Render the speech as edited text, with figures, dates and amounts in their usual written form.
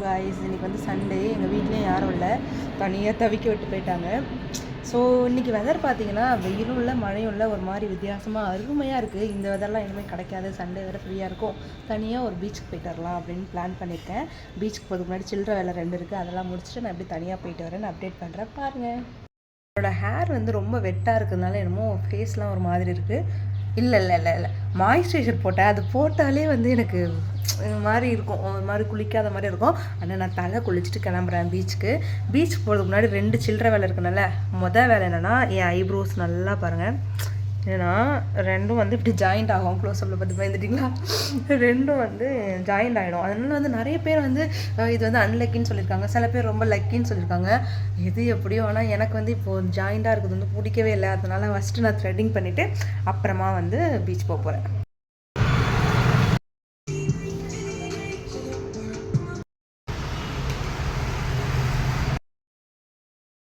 Guys இன்றைக்கி வந்து Sunday, எங்கள் வீட்லேயும் யாரும் இல்லை, தனியாக தவிக்க விட்டு போயிட்டாங்க. ஸோ இன்றைக்கி வெதர் பார்த்தீங்கன்னா வெயிலும் இல்லை மழையும் இல்லை, ஒரு மாதிரி வித்தியாசமாக அருமையாக இருக்குது. இந்த வெதர்லாம் இனிமேல் கிடைக்காது, சண்டே வேறு ஃப்ரீயாக இருக்கும், தனியாக ஒரு பீச்சுக்கு போயிட்டு வரலாம் அப்படின்னு பிளான் பண்ணியிருக்கேன். பீச்சுக்கு போகிறதுக்கு முன்னாடி சில்லற வேலை 2 இருக்குது, அதெல்லாம் முடிச்சுட்டு நான் எப்படி தனியாக போயிட்டு வரேன்னு அப்டேட் பண்ணுறேன் பாருங்கள். என்னோடய ஹேர் வந்து ரொம்ப வெட்டாக இருக்கிறதுனால என்னமோ ஃபேஸ்லாம் ஒரு மாதிரி இருக்குது. இல்லை மாய்ஸ்சரைசர் போட்டேன், அது போட்டாலே வந்து எனக்கு மாதிரி இருக்கும், ஒரு மாதிரி குளிக்காத மாதிரி இருக்கும். ஆனால் நான் தலை குளிச்சுட்டு கிளம்புறேன் பீச்சுக்கு. பீச்சுக்கு போகிறதுக்கு முன்னாடி 2 சில்லற வேலை இருக்குனால, வேலை என்னென்னா என் ஐப்ரோஸ் நல்லா பாருங்கள். ஏன்னா 2ம் வந்து இப்படி ஜாயிண்ட் ஆகும். க்ளோஸ்அப்பில் பார்த்து பயந்துட்டிங்களா? 2ம் வந்து ஜாயிண்ட் ஆகிடும். அதனால வந்து நிறைய பேர் வந்து இது வந்து அன்லக்கின்னு சொல்லியிருக்காங்க, சில பேர் ரொம்ப லக்கின்னு சொல்லியிருக்காங்க. எது எப்படியோ, ஆனால் எனக்கு வந்து இப்போது ஜாயிண்டாக இருக்கிறது வந்து பிடிக்கவே இல்லை. அதனால் ஃபஸ்ட்டு நான் த்ரெட்டிங் பண்ணிவிட்டு அப்புறமா வந்து பீச் போக போகிறேன்.